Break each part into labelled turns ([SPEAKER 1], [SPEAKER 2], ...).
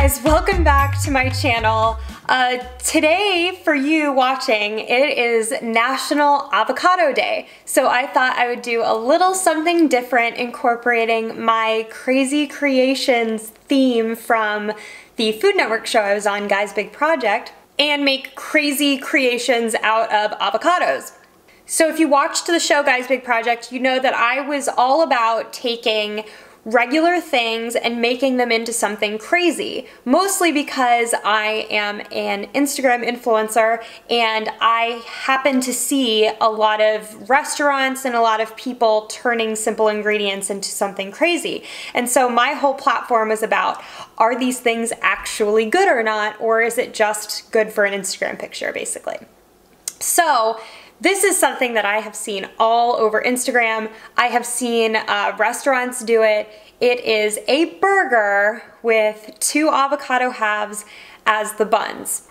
[SPEAKER 1] guys, welcome back to my channel. Today, for you watching, it is National Avocado Day. So I thought I would do a little something different incorporating my crazy creations theme from the Food Network show I was on, Guy's Big Project, and make crazy creations out of avocados. So if you watched the show Guy's Big Project, you know that I was all about taking regular things and making them into something crazy, mostly because I am an Instagram influencer and I happen to see a lot of restaurants and a lot of people turning simple ingredients into something crazy. And so my whole platform was about, are these things actually good or not, or is it just good for an Instagram picture, basically? So this is something that I have seen all over Instagram. I have seen restaurants do it. It is a burger with 2 avocado halves as the buns.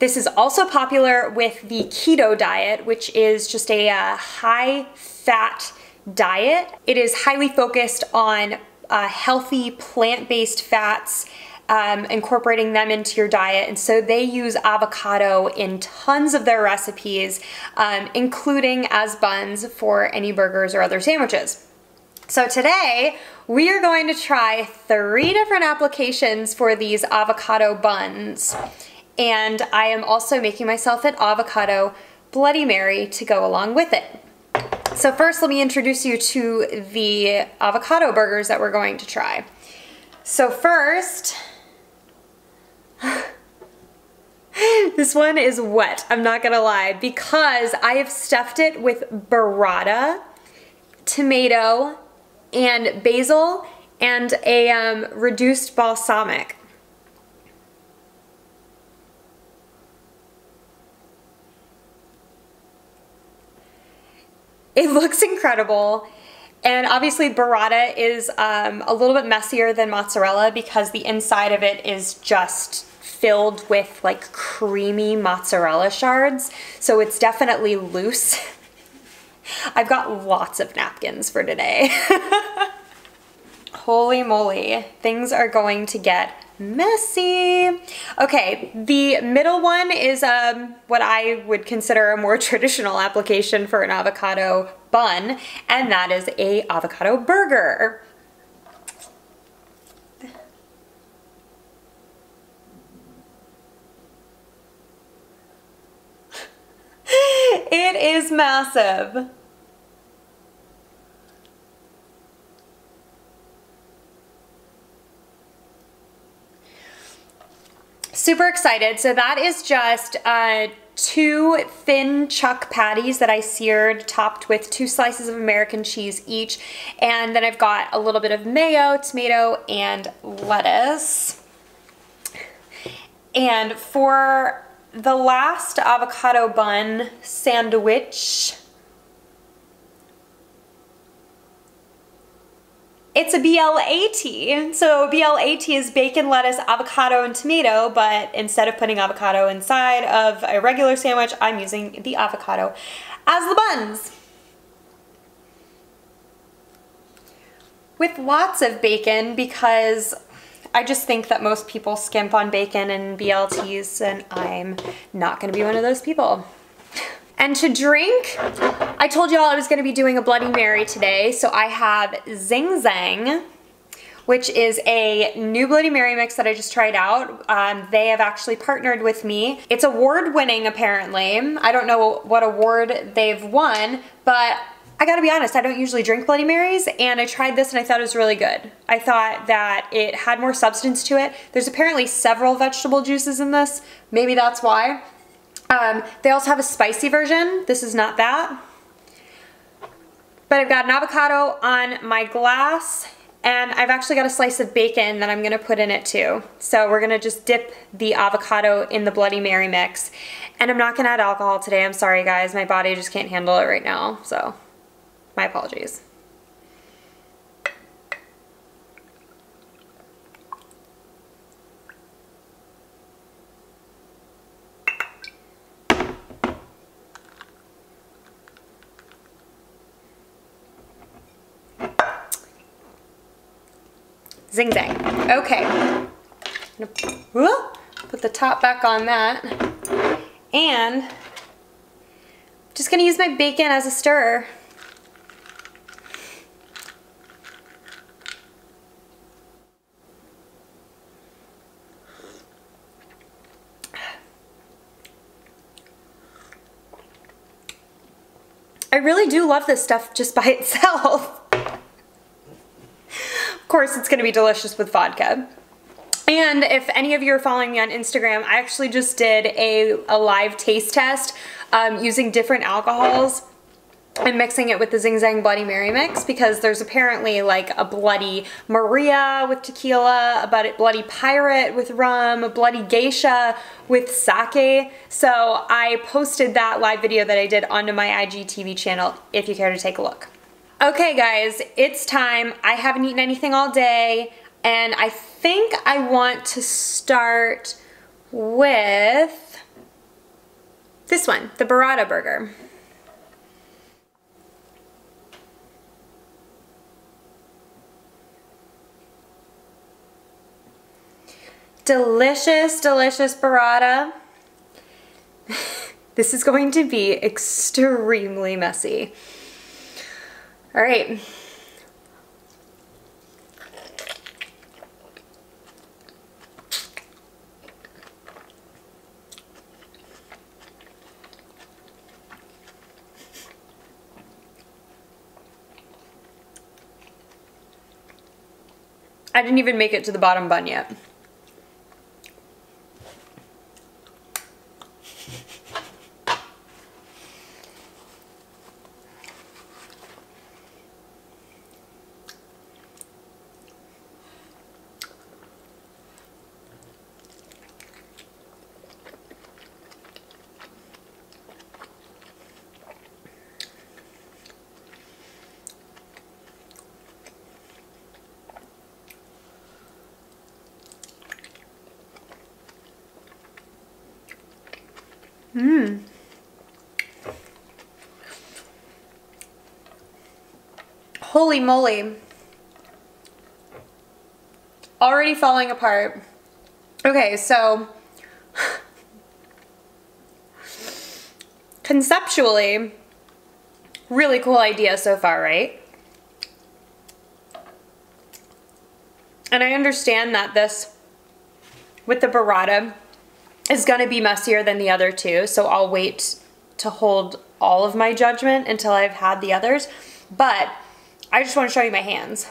[SPEAKER 1] This is also popular with the keto diet, which is just a high-fat diet. It is highly focused on healthy plant-based fats, incorporating them into your diet, and so they use avocado in tons of their recipes, including as buns for any burgers or other sandwiches. So today we are going to try 3 different applications for these avocado buns, and I am also making myself an avocado Bloody Mary to go along with it. So first, let me introduce you to the avocado burgers that we're going to try. So first, this one is wet, I'm not gonna lie, because I have stuffed it with burrata, tomato, and basil, and a reduced balsamic. It looks incredible. And obviously burrata is a little bit messier than mozzarella because the inside of it is just filled with like creamy mozzarella shards. So it's definitely loose. I've got lots of napkins for today. Holy moly, things are going to get messy. Okay, the middle one is what I would consider a more traditional application for an avocado bun, and that is a avocado burger. It is massive. Super excited. So that is just 2 thin chuck patties that I seared, topped with 2 slices of American cheese each. And then I've got a little bit of mayo, tomato, and lettuce. And for the last avocado bun sandwich, it's a BLAT. So BLAT is bacon, lettuce, avocado, and tomato, but instead of putting avocado inside of a regular sandwich, I'm using the avocado as the buns. With lots of bacon, because I just think that most people skimp on bacon and BLTs, and I'm not gonna be one of those people. And to drink, I told y'all I was gonna be doing a Bloody Mary today, so I have Zing Zang, which is a new Bloody Mary mix that I just tried out. They have actually partnered with me. It's award-winning, apparently. I don't know what award they've won, but I gotta be honest, I don't usually drink Bloody Marys, and I tried this and I thought it was really good. I thought that it had more substance to it. There's apparently several vegetable juices in this. Maybe that's why. They also have a spicy version. This is not that. But I've got an avocado on my glass, and I've actually got a slice of bacon that I'm gonna put in it too. So we're gonna just dip the avocado in the Bloody Mary mix. And I'm not gonna add alcohol today. I'm sorry guys, my body just can't handle it right now. So my apologies. Zing zang. Okay. Put the top back on that. And just gonna use my bacon as a stirrer. I really do love this stuff just by itself. Of course, it's gonna be delicious with vodka. And if any of you are following me on Instagram, I actually just did a live taste test using different alcohols and mixing it with the Zing Zang Bloody Mary mix, because there's apparently like a Bloody Maria with tequila, a Bloody Pirate with rum, a Bloody Geisha with sake. So I posted that live video that I did onto my IGTV channel if you care to take a look. Okay guys, it's time. I haven't eaten anything all day, and I think I want to start with this one, the Burrata burger. Delicious, delicious burrata. This is going to be extremely messy. All right. I didn't even make it to the bottom bun yet. Mmm. Holy moly. Already falling apart. Okay, so conceptually, really cool idea so far, right? And I understand that this, with the burrata, is gonna be messier than the other two, so I'll wait to hold all of my judgment until I've had the others. But I just want to show you my hands.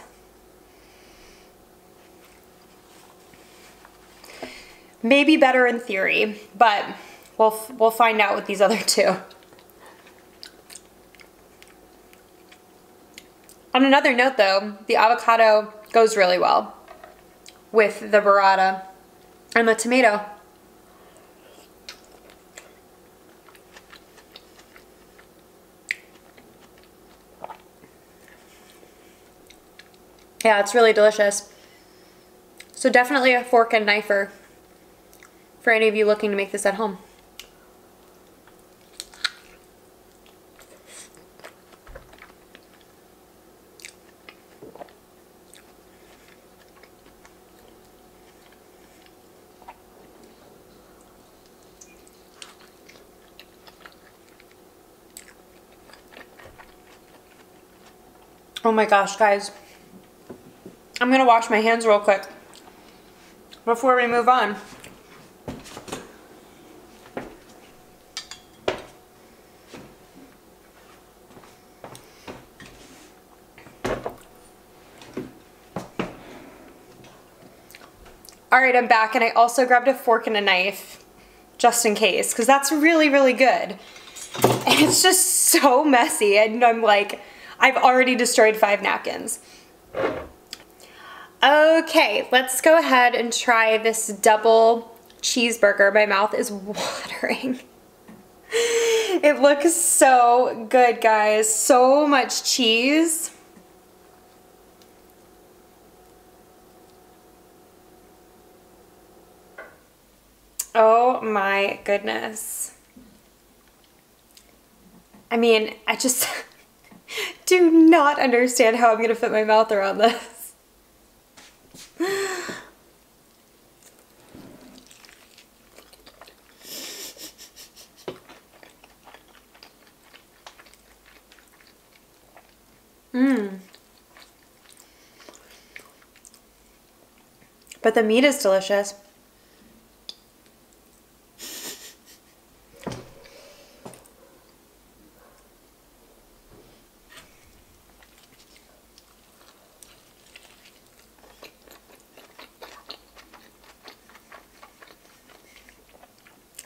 [SPEAKER 1] Maybe better in theory, but we'll find out with these other two. On another note though, the avocado goes really well with the burrata and the tomato. Yeah, it's really delicious. So definitely a fork and knifer for any of you looking to make this at home. Oh my gosh, guys. I'm gonna wash my hands real quick before we move on. All right, I'm back, and I also grabbed a fork and a knife just in case, because that's really, really good. And it's just so messy, and I'm like, I've already destroyed 5 napkins. Okay, let's go ahead and try this double cheeseburger. My mouth is watering. It looks so good, guys. So much cheese. Oh my goodness. I mean, I just do not understand how I'm gonna fit my mouth around this. But the meat is delicious.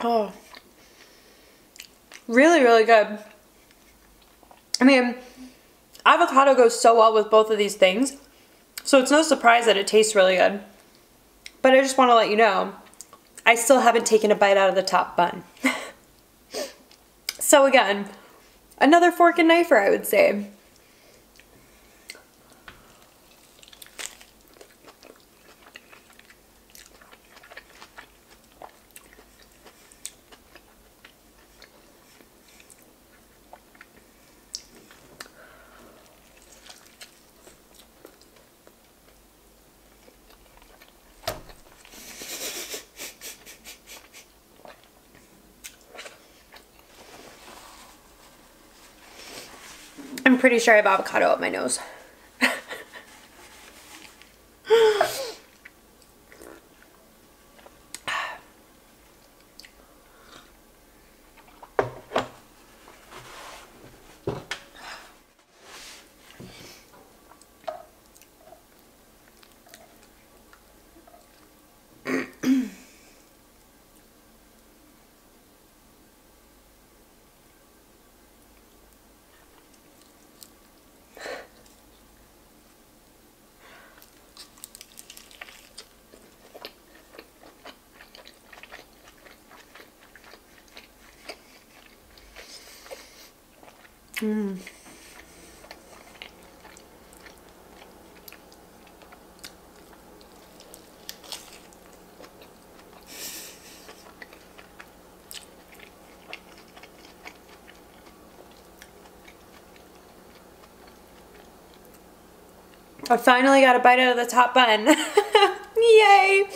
[SPEAKER 1] Oh, really, really good. I mean, avocado goes so well with both of these things, so it's no surprise that it tastes really good. But I just want to let you know, I still haven't taken a bite out of the top bun. So again, another fork and knifer, I would say. I'm pretty sure I have avocado up my nose. I finally got a bite out of the top bun. Yay!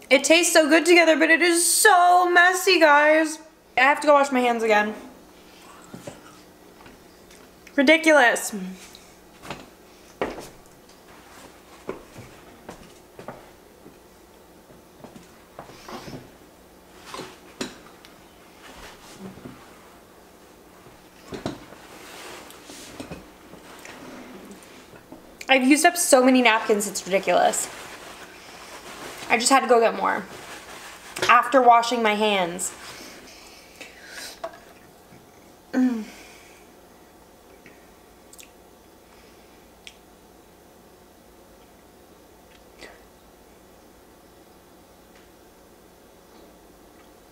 [SPEAKER 1] It tastes so good together, but it is so messy, guys. I have to go wash my hands again. Ridiculous. I've used up so many napkins, it's ridiculous. I just had to go get more after washing my hands.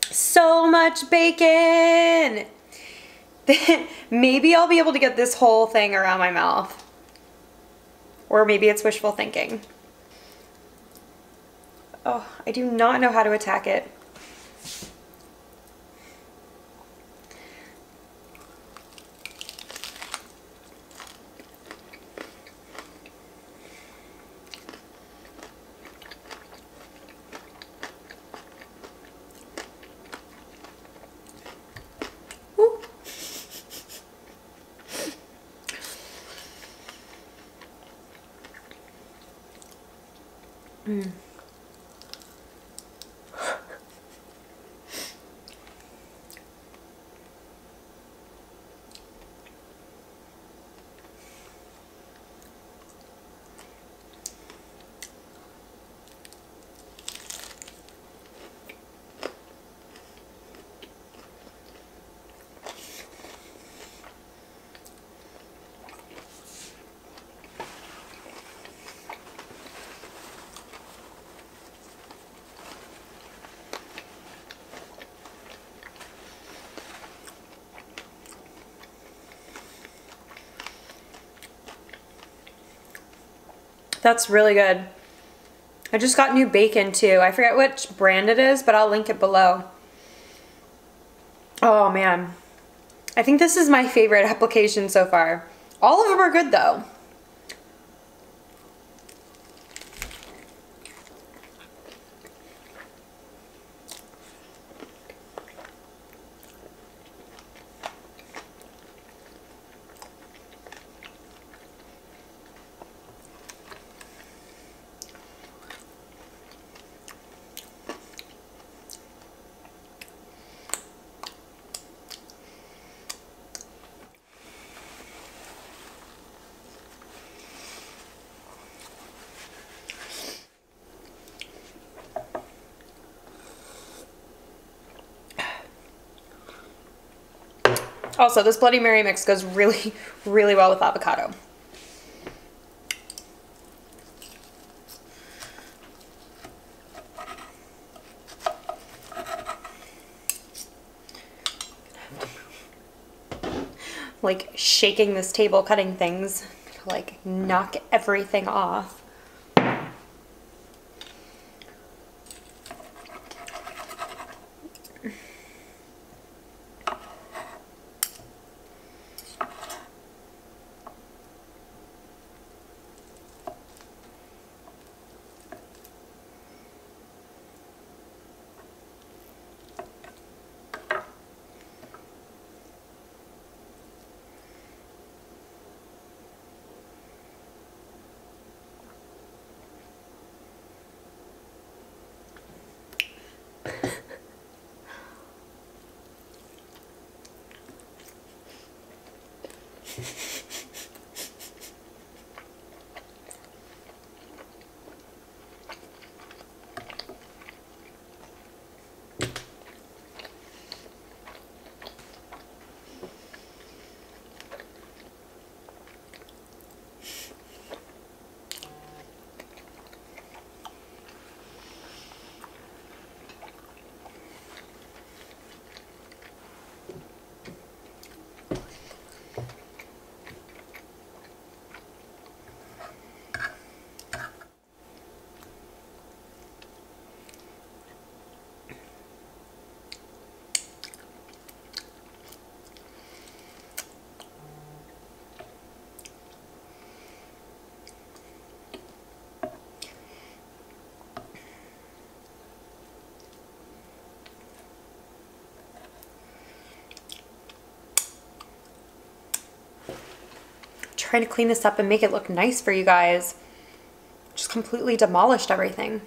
[SPEAKER 1] So much bacon! Maybe I'll be able to get this whole thing around my mouth. Or maybe it's wishful thinking. Oh, I do not know how to attack it. That's really good. I just got new bacon too. I forget which brand it is, but I'll link it below. Oh man. I think this is my favorite application so far. All of them are good though. Also, this Bloody Mary mix goes really, really well with avocado. Like shaking this table, cutting things to like knock everything off. Trying to clean this up and make it look nice for you guys. Just completely demolished everything.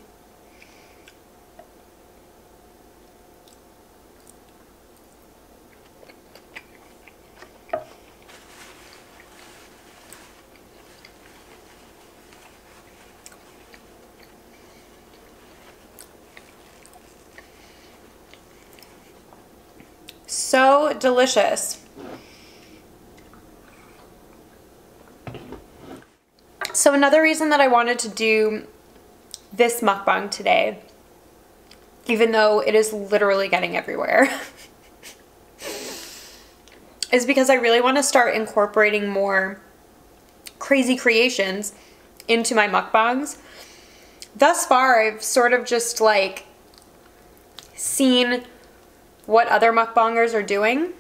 [SPEAKER 1] So delicious. So another reason that I wanted to do this mukbang today, even though it is literally getting everywhere, is because I really want to start incorporating more crazy creations into my mukbangs. Thus far, I've sort of just like seen what other mukbangers are doing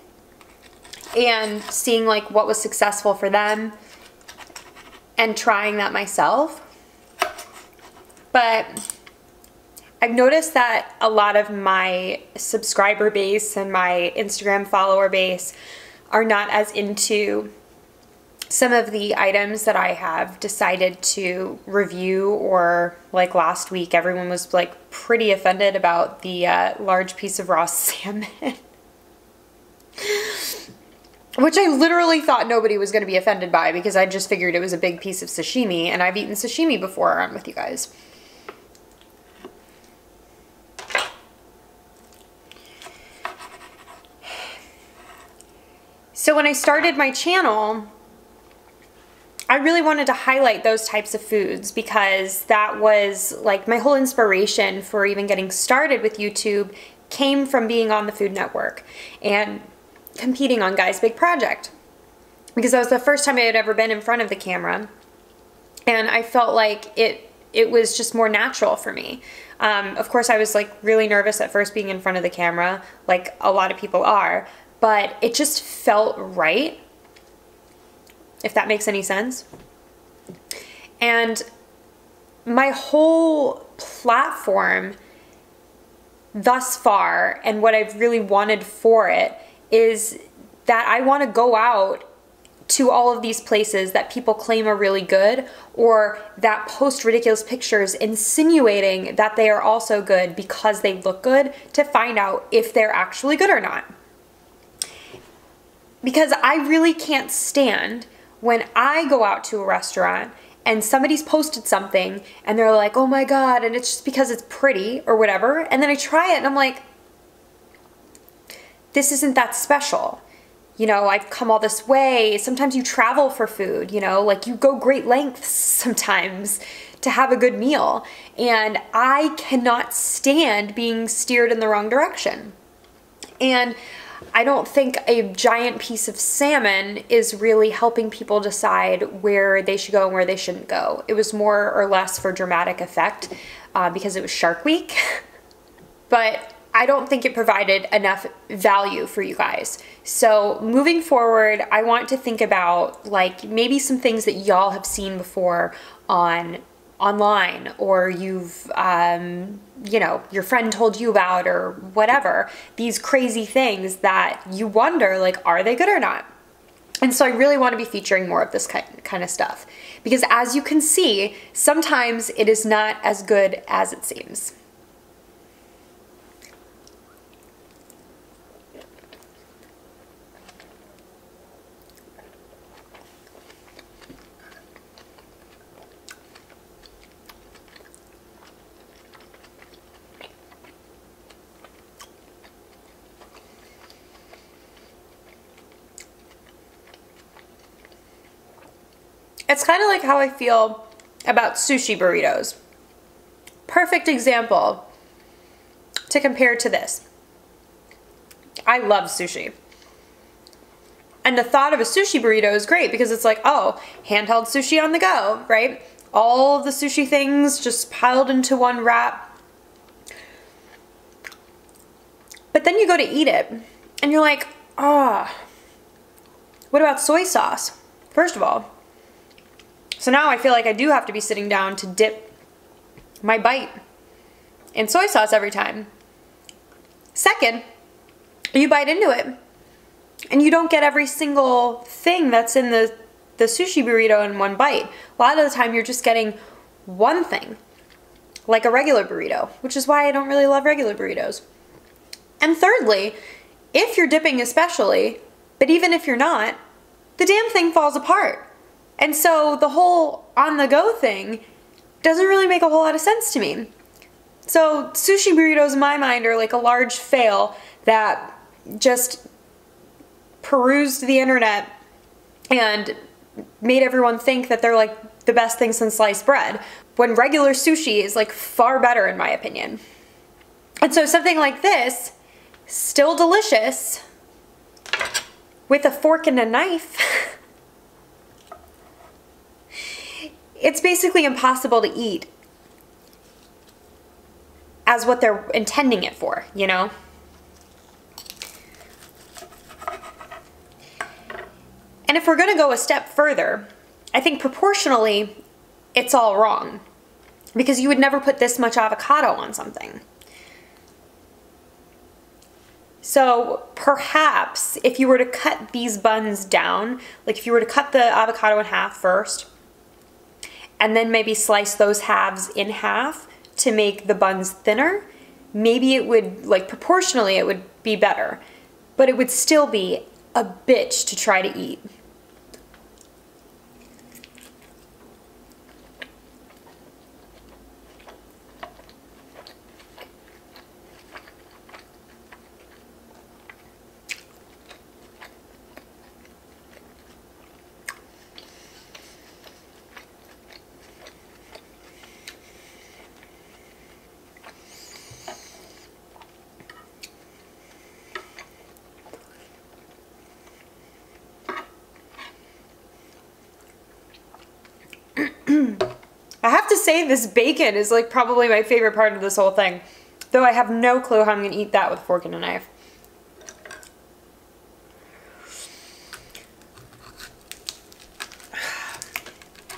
[SPEAKER 1] and seeing like what was successful for them and trying that myself. But I've noticed that a lot of my subscriber base and my Instagram follower base are not as into some of the items that I have decided to review, or like last week everyone was like pretty offended about the large piece of raw salmon. Which I literally thought nobody was going to be offended by, because I just figured it was a big piece of sashimi, and I've eaten sashimi before on with you guys. So when I started my channel, I really wanted to highlight those types of foods, because that was like my whole inspiration for even getting started with YouTube came from being on the Food Network and competing on Guy's Big Project, because that was the first time I had ever been in front of the camera, and I felt like it was just more natural for me. Of course, I was like really nervous at first being in front of the camera, like a lot of people are, but it just felt right, if that makes any sense. And my whole platform thus far, and what I've really wanted for it, is that I want to go out to all of these places that people claim are really good, or that post ridiculous pictures insinuating that they are also good because they look good, to find out if they're actually good or not. Because I really can't stand when I go out to a restaurant and somebody's posted something and they're like, oh my God, and it's just because it's pretty or whatever, and then I try it and I'm like, this isn't that special. You know, I've come all this way. Sometimes you travel for food, you know, like you go great lengths sometimes to have a good meal. And I cannot stand being steered in the wrong direction. And I don't think a giant piece of salmon is really helping people decide where they should go and where they shouldn't go. It was more or less for dramatic effect because it was Shark Week. But I don't think it provided enough value for you guys. So moving forward, I want to think about like maybe some things that y'all have seen before online, or you've, you know, your friend told you about, or whatever. These crazy things that you wonder, like, are they good or not? And so I really want to be featuring more of this kind of stuff, because as you can see, sometimes it is not as good as it seems. It's kind of like how I feel about sushi burritos. Perfect example to compare to this. I love sushi. And the thought of a sushi burrito is great because it's like, oh, handheld sushi on the go, right? All of the sushi things just piled into one wrap. But then you go to eat it and you're like, ah, oh, what about soy sauce? First of all. So now I feel like I do have to be sitting down to dip my bite in soy sauce every time. Second, you bite into it and you don't get every single thing that's in the sushi burrito in one bite. A lot of the time you're just getting one thing, like a regular burrito, which is why I don't really love regular burritos. And thirdly, if you're dipping especially, but even if you're not, the damn thing falls apart. And so the whole on-the-go thing doesn't really make a whole lot of sense to me. So sushi burritos in my mind are like a large fail that just perused the internet and made everyone think that they're like the best thing since sliced bread, when regular sushi is like far better in my opinion. And so something like this, still delicious, with a fork and a knife, it's basically impossible to eat as what they're intending it for, you know? And if we're gonna go a step further, I think proportionally, it's all wrong. Because you would never put this much avocado on something. So perhaps if you were to cut these buns down, like if you were to cut the avocado in half first, and then maybe slice those halves in half to make the buns thinner, maybe it would, like proportionally, it would be better. But it would still be a bitch to try to eat. I have to say this bacon is like probably my favorite part of this whole thing. Though I have no clue how I'm going to eat that with a fork and a knife.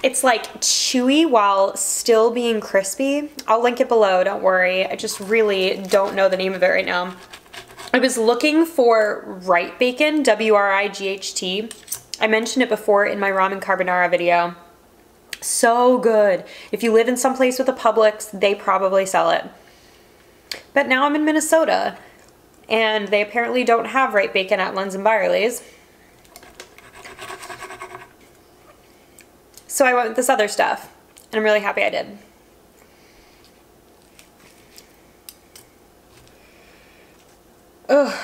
[SPEAKER 1] It's like chewy while still being crispy. I'll link it below, don't worry. I just really don't know the name of it right now. I was looking for Wright bacon, W-R-I-G-H-T. I mentioned it before in my ramen carbonara video. So good. If you live in some place with a Publix, they probably sell it. But now I'm in Minnesota, and they apparently don't have Wright bacon at Lunds and Byerly's. So I went with this other stuff, and I'm really happy I did. Ugh.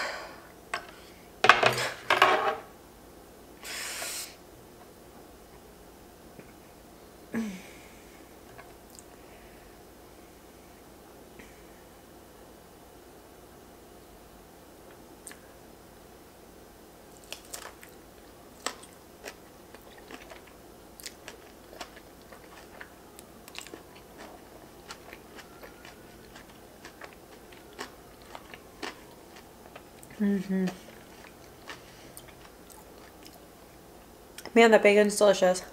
[SPEAKER 1] Mm-hmm. Man, that bacon's delicious.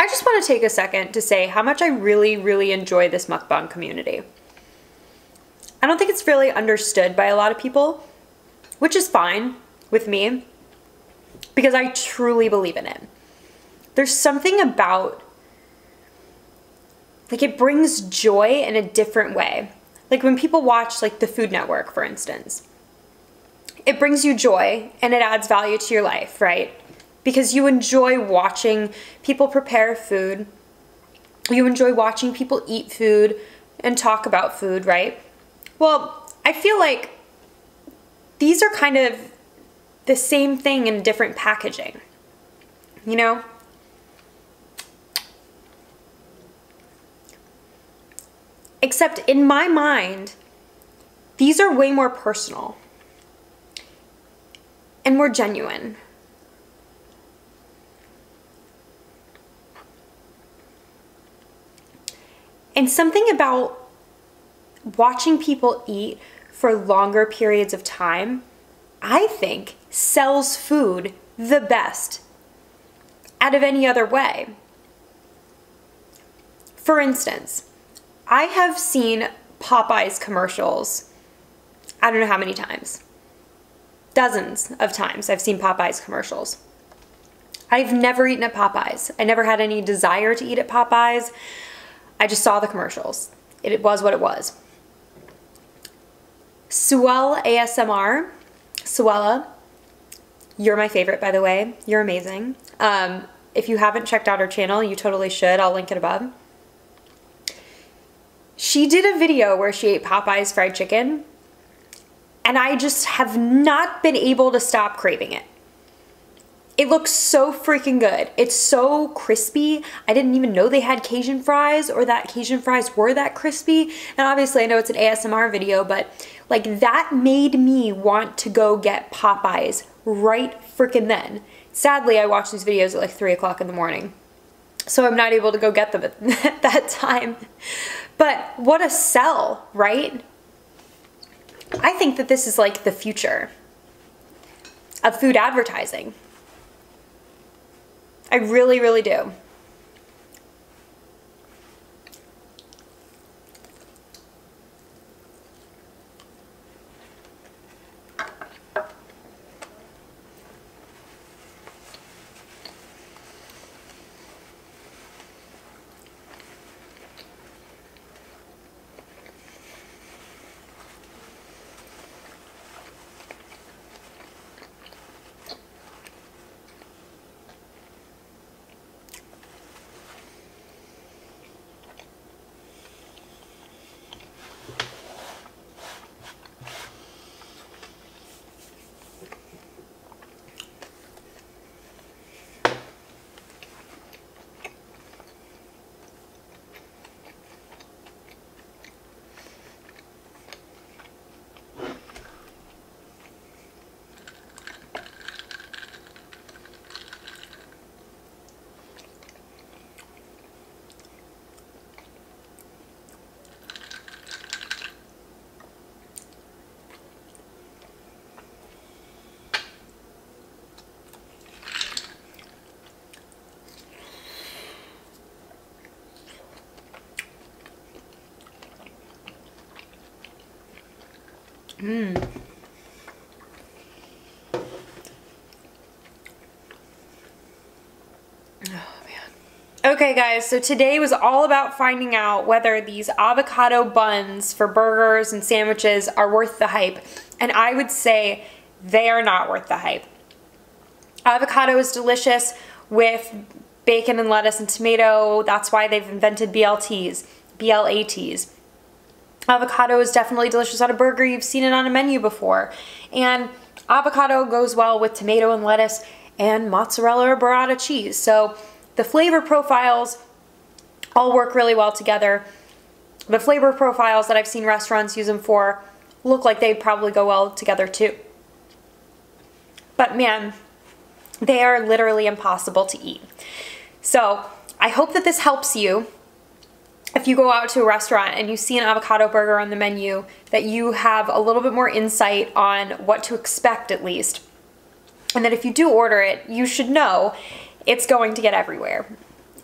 [SPEAKER 1] I just want to take a second to say how much I really enjoy this mukbang community. I don't think it's really understood by a lot of people, which is fine with me because I truly believe in it. There's something about, like, it brings joy in a different way. Like when people watch like the Food Network, for instance, it brings you joy and it adds value to your life, right? Because you enjoy watching people prepare food. You enjoy watching people eat food and talk about food, right? Well, I feel like these are kind of the same thing in different packaging, you know? Except in my mind, these are way more personal and more genuine. And something about watching people eat for longer periods of time, I think, sells food the best out of any other way. For instance, I have seen Popeyes commercials, I don't know how many times. Dozens of times I've seen Popeyes commercials. I've never eaten at Popeyes. I never had any desire to eat at Popeyes. I just saw the commercials. It was what it was. Suella ASMR, Suella, You're my favorite, by the way. You're amazing. If you haven't checked out her channel, you totally should. I'll link it above. She did a video where she ate Popeye's fried chicken, and I just have not been able to stop craving it. It looks so freaking good. It's so crispy. I didn't even know they had Cajun fries or that Cajun fries were that crispy. And obviously I know it's an ASMR video, but like that made me want to go get Popeyes right freaking then. Sadly, I watch these videos at like 3 o'clock in the morning, so I'm not able to go get them at that time. But what a sell, right? I think that this is like the future of food advertising. I really, really do. Okay guys, so today was all about finding out whether these avocado buns for burgers and sandwiches are worth the hype. And I would say they are not worth the hype. Avocado is delicious with bacon and lettuce and tomato. That's why they've invented BLTs, BLATs. Avocado is definitely delicious on a burger. You've seen it on a menu before. And avocado goes well with tomato and lettuce and mozzarella or burrata cheese. So the flavor profiles all work really well together. The flavor profiles that I've seen restaurants use them for look like they'd probably go well together too. But man, they are literally impossible to eat. So I hope that this helps you. If you go out to a restaurant and you see an avocado burger on the menu, that you have a little bit more insight on what to expect at least. And that if you do order it, you should know it's going to get everywhere.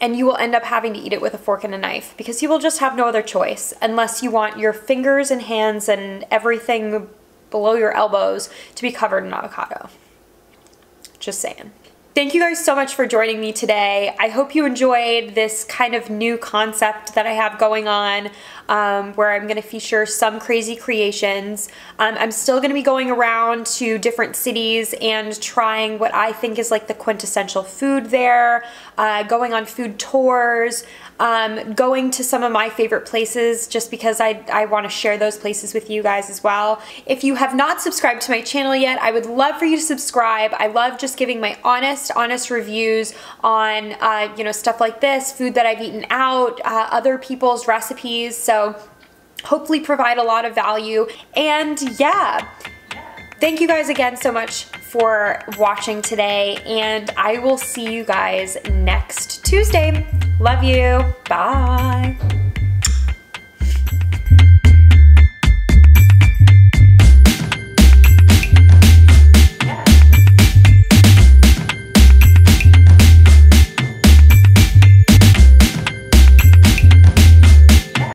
[SPEAKER 1] And you will end up having to eat it with a fork and a knife because you will just have no other choice unless you want your fingers and hands and everything below your elbows to be covered in avocado. Just saying. Thank you guys so much for joining me today. I hope you enjoyed this kind of new concept that I have going on where I'm going to feature some crazy creations. I'm still going to be going around to different cities and trying what I think is like the quintessential food there, going on food tours, going to some of my favorite places just because I want to share those places with you guys as well. If you have not subscribed to my channel yet, I would love for you to subscribe. I love just giving my honest reviews on you know, stuff like this, food that I've eaten out, other people's recipes, so hopefully provide a lot of value. And yeah, thank you guys again so much for watching today, and I will see you guys next Tuesday. Love you. Bye.